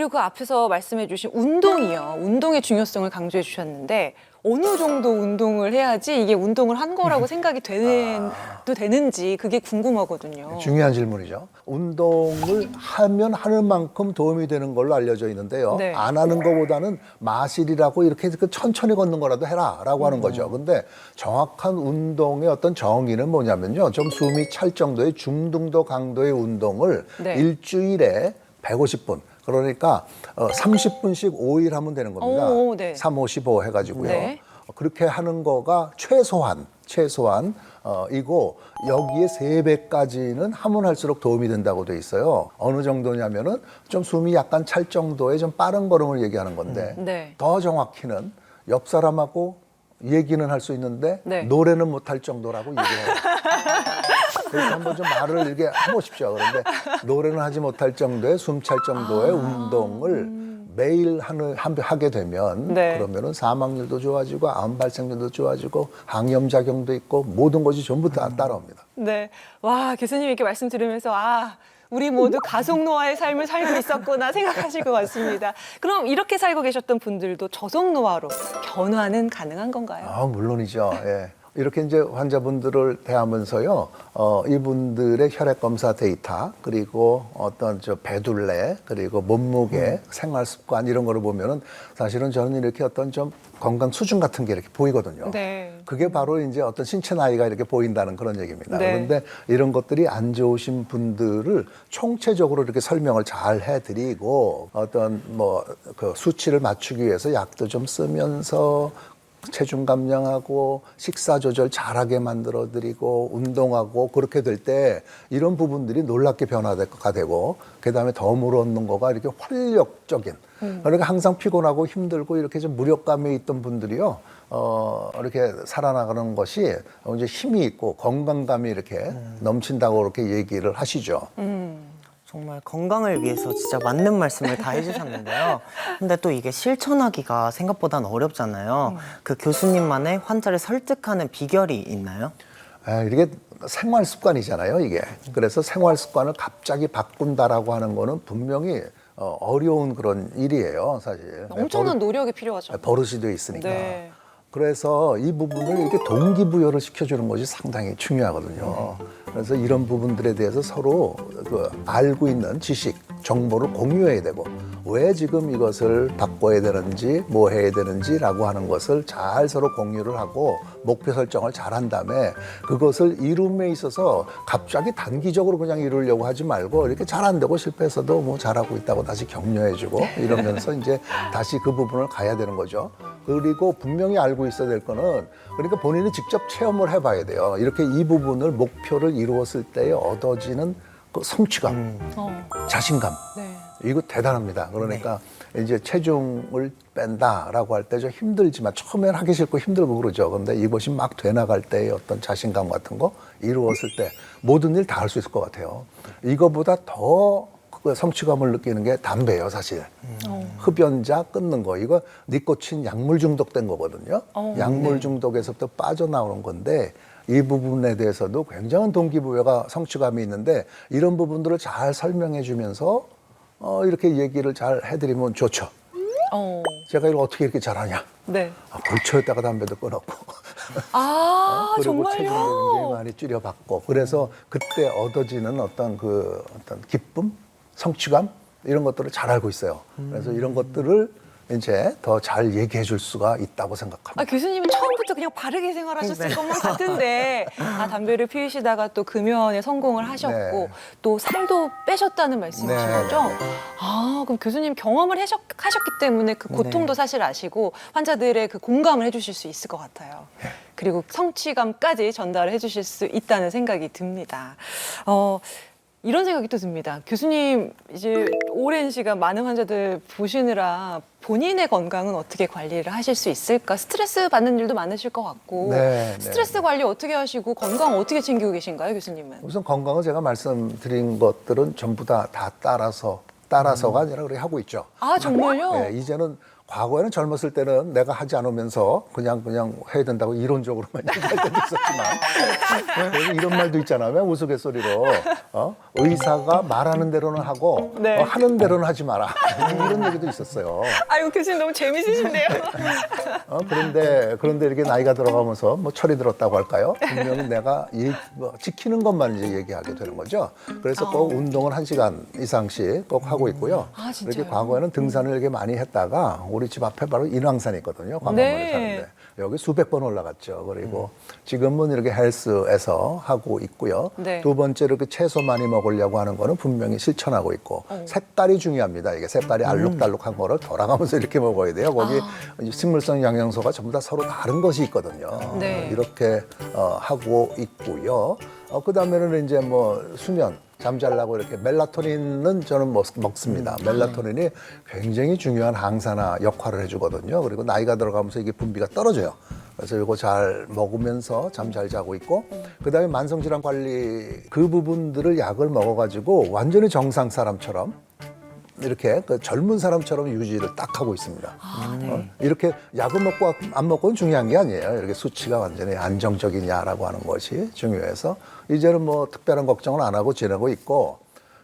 그리고 그 앞에서 말씀해 주신 운동이요. 운동의 중요성을 강조해 주셨는데 어느 정도 운동을 해야지 이게 운동을 한 거라고 생각이 되는지 그게 궁금하거든요. 중요한 질문이죠. 운동을 하면 하는 만큼 도움이 되는 걸로 알려져 있는데요. 네. 안 하는 것보다는 마실이라고 이렇게 그 천천히 걷는 거라도 해라라고 하는 거죠. 근데 정확한 운동의 어떤 정의는 뭐냐면요. 좀 숨이 찰 정도의 중등도 강도의 운동을 네. 일주일에 150분. 그러니까 30분씩 5일 하면 되는 겁니다. 오, 네. 3, 5, 15 해가지고요. 네. 그렇게 하는 거가 최소한 이고 여기에 3배까지는 하면 할수록 도움이 된다고 돼 있어요. 어느 정도냐면은 좀 숨이 약간 찰 정도의 좀 빠른 걸음을 얘기하는 건데 네. 더 정확히는 옆 사람하고 얘기는 할 수 있는데 네. 노래는 못할 정도라고 얘기해요. 그래서 한번 좀 말을 이렇게 해보십시오. 그런데 노래는 하지 못할 정도의 숨 찰 정도의 운동을 매일 하게 되면 네. 그러면은 사망률도 좋아지고 암 발생률도 좋아지고 항염 작용도 있고 모든 것이 전부 다 따라옵니다. 네. 와, 교수님 이렇게 말씀 들으면서 우리 모두 가속노화의 삶을 살고 있었구나 생각하실 것 같습니다. 그럼 이렇게 살고 계셨던 분들도 저속노화로 변화는 가능한 건가요? 물론이죠. 예. 이렇게 이제 환자분들을 대하면서요, 이분들의 혈액 검사 데이터, 그리고 어떤 배둘레, 그리고 몸무게, 생활 습관 이런 거를 보면은 사실은 저는 이렇게 어떤 좀 건강 수준 같은 게 이렇게 보이거든요. 네. 그게 바로 이제 어떤 신체 나이가 이렇게 보인다는 그런 얘기입니다. 네. 그런데 이런 것들이 안 좋으신 분들을 총체적으로 이렇게 설명을 잘 해드리고 어떤 그 수치를 맞추기 위해서 약도 좀 쓰면서 체중 감량하고 식사 조절 잘하게 만들어드리고 운동하고 그렇게 될 때 이런 부분들이 놀랍게 변화가 되고 그다음에 덤으로 얻는 거가 이렇게 활력적인 그러니까 항상 피곤하고 힘들고 이렇게 좀 무력감이 있던 분들이요 이렇게 살아나가는 것이 이제 힘이 있고 건강감이 이렇게 넘친다고 그렇게 얘기를 하시죠. 정말 건강을 위해서 진짜 맞는 말씀을 다 해주셨는데요. 근데 또 이게 실천하기가 생각보다는 어렵잖아요. 그 교수님만의 환자를 설득하는 비결이 있나요? 이게 생활 습관이잖아요, 이게. 그래서 생활 습관을 갑자기 바꾼다라고 하는 거는 분명히 어려운 그런 일이에요, 사실. 엄청난 노력이 필요하죠. 버릇이 돼 있으니까. 네. 그래서 이 부분을 이렇게 동기부여를 시켜주는 것이 상당히 중요하거든요. 그래서 이런 부분들에 대해서 서로 알고 있는 지식, 정보를 공유해야 되고 왜 지금 이것을 바꿔야 되는지 뭐 해야 되는지라고 하는 것을 잘 서로 공유를 하고 목표 설정을 잘 한 다음에 그것을 이룸에 있어서 갑자기 단기적으로 그냥 이루려고 하지 말고 이렇게 잘 안 되고 실패해서도 뭐 잘하고 있다고 다시 격려해주고 이러면서 이제 다시 그 부분을 가야 되는 거죠. 그리고 분명히 알고 있어야 될 거는 그러니까 본인이 직접 체험을 해봐야 돼요. 이렇게 이 부분을 목표를 이루었을 때 얻어지는 그 성취감, 자신감. 네. 이거 대단합니다. 그러니까 이제 체중을 뺀다라고 할 때 좀 힘들지만 처음엔 하기 싫고 힘들고 그러죠. 그런데 이것이 막 돼나갈 때의 어떤 자신감 같은 거 이루었을 때 모든 일 다 할 수 있을 것 같아요. 이거보다 더 그 성취감을 느끼는 게 담배예요, 사실. 흡연자 끊는 거 이거 니코틴 약물 중독된 거거든요. 약물 중독에서부터 빠져나오는 건데 이 부분에 대해서도 굉장한 동기부여가 성취감이 있는데 이런 부분들을 잘 설명해 주면서 이렇게 얘기를 잘 해드리면 좋죠. 제가 이걸 어떻게 이렇게 잘하냐? 네. 걸쳐있다가 담배도 끊었고 그리고 체중도 굉장히 정말요? 많이 줄여봤고 그래서 그때 얻어지는 어떤 기쁨, 성취감 이런 것들을 잘 알고 있어요. 그래서 이런 것들을 이제 더 잘 얘기해 줄 수가 있다고 생각합니다. 교수님은 처음부터 그냥 바르게 생활하셨을 것만 같은데 담배를 피우시다가 또 금연에 성공을 하셨고 네. 또 살도 빼셨다는 말씀이신 네, 거죠? 네, 네. 그럼 교수님 경험을 하셨기 때문에 그 고통도 사실 아시고 환자들의 그 공감을 해주실 수 있을 것 같아요. 그리고 성취감까지 전달을 해주실 수 있다는 생각이 듭니다. 이런 생각이 또 듭니다. 교수님 이제 오랜 시간 많은 환자들 보시느라 본인의 건강은 어떻게 관리를 하실 수 있을까? 스트레스 받는 일도 많으실 것 같고 네, 스트레스 네. 관리 어떻게 하시고 건강 어떻게 챙기고 계신가요, 교수님은? 우선 건강은 제가 말씀드린 것들은 전부 다 따라서가 아니라 그렇게 하고 있죠. 정말요? 이제는 과거에는 젊었을 때는 내가 하지 않으면서 그냥 해야 된다고 이론적으로만 얘기할 때도 있었지만 그래서 이런 말도 있잖아요. 우스갯소리로 의사가 말하는 대로는 하고 네. 하는 대로는 하지 마라. 이런 얘기도 있었어요. 아이고 교수님 너무 재밌으신데요. 그런데 이렇게 나이가 들어가면서 뭐 철이 들었다고 할까요? 분명히 내가 지키는 것만 이제 얘기하게 되는 거죠. 그래서 꼭 운동을 1시간 이상씩 꼭 하고 있고요. 아, 진짜요? 이렇게 과거에는 등산을 이렇게 많이 했다가 우리 집 앞에 바로 인왕산이 있거든요. 관광을 네. 사는데 여기 수백 번 올라갔죠. 그리고 지금은 이렇게 헬스에서 하고 있고요. 네. 두 번째로 그 채소 많이 먹으려고 하는 거는 분명히 실천하고 있고 색깔이 중요합니다. 이게 색깔이 알록달록한 거를 돌아가면서 이렇게 먹어야 돼요. 거기 식물성 영양소가 전부 다 서로 다른 것이 있거든요. 네. 이렇게 하고 있고요. 그다음에는 이제 뭐 수면 잠자려고 이렇게 멜라토닌은 저는 먹습니다. 멜라토닌이 굉장히 중요한 항산화 역할을 해주거든요. 그리고 나이가 들어가면서 이게 분비가 떨어져요. 그래서 이거 잘 먹으면서 잠 잘 자고 있고 그다음에 만성질환 관리 그 부분들을 약을 먹어가지고 완전히 정상 사람처럼 이렇게 그 젊은 사람처럼 유지를 딱 하고 있습니다. 이렇게 약을 먹고 안 먹고는 중요한 게 아니에요. 이렇게 수치가 완전히 안정적이냐라고 하는 것이 중요해서 이제는 뭐 특별한 걱정을 안 하고 지내고 있고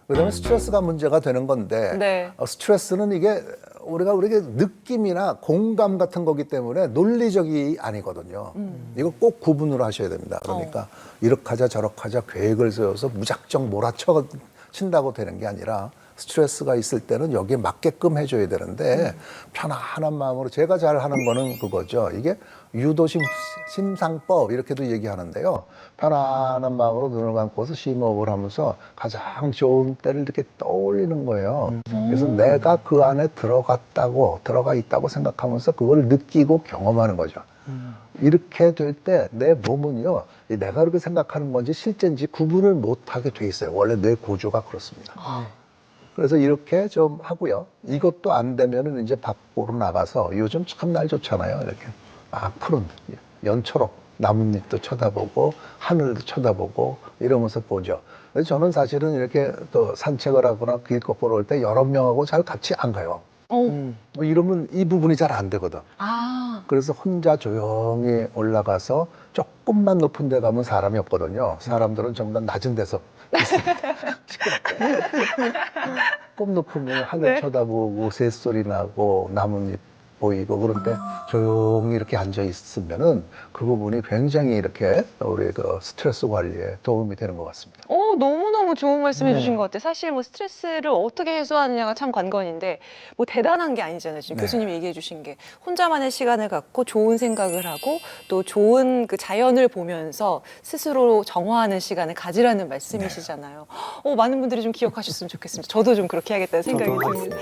그다음에 스트레스가 문제가 되는 건데 네. 스트레스는 이게 우리가 느낌이나 공감 같은 거기 때문에 논리적이 아니거든요. 이거 꼭 구분을 하셔야 됩니다. 그러니까 이렇게 하자 저렇게 하자 계획을 세워서 무작정 몰아쳐 친다고 되는 게 아니라 스트레스가 있을 때는 여기에 맞게끔 해줘야 되는데 편안한 마음으로 제가 잘 하는 거는 그거죠. 이게 유도심 심상법 이렇게도 얘기하는데요. 편안한 마음으로 눈을 감고서 심호흡을 하면서 가장 좋은 때를 이렇게 떠올리는 거예요. 그래서 내가 그 안에 들어가 있다고 생각하면서 그걸 느끼고 경험하는 거죠. 이렇게 될 때 내 몸은요, 내가 그렇게 생각하는 건지 실제인지 구분을 못하게 돼 있어요. 원래 뇌 구조가 그렇습니다. 그래서 이렇게 좀 하고요. 이것도 안 되면은 이제 밖으로 나가서 요즘 참 날 좋잖아요. 이렇게 푸른 연초록 나뭇잎도 쳐다보고 하늘도 쳐다보고 이러면서 보죠. 그래서 저는 사실은 이렇게 또 산책을 하거나 길 거꾸로 올 때 여러 명하고 잘 같이 안 가요. 뭐 이러면 이 부분이 잘 안 되거든. 그래서 혼자 조용히 올라가서 조금만 높은 데 가면 사람이 없거든요. 사람들은 전부 다 낮은 데서 조금 높으면 하늘 네. 쳐다보고 새소리 나고 나뭇잎 보이고 그런데 조용히 이렇게 앉아 있으면은 그 부분이 굉장히 이렇게 우리 그 스트레스 관리에 도움이 되는 것 같습니다. 너무너무 좋은 말씀 해주신 것 같아요. 사실 뭐 스트레스를 어떻게 해소하느냐가 참 관건인데 뭐 대단한 게 아니잖아요. 지금 네. 교수님이 얘기해 주신 게 혼자만의 시간을 갖고 좋은 생각을 하고 또 좋은 그 자연을 보면서 스스로 정화하는 시간을 가지라는 말씀이시잖아요. 많은 분들이 좀 기억하셨으면 좋겠습니다. 저도 좀 그렇게 해야겠다는 생각이 저도 듭니다.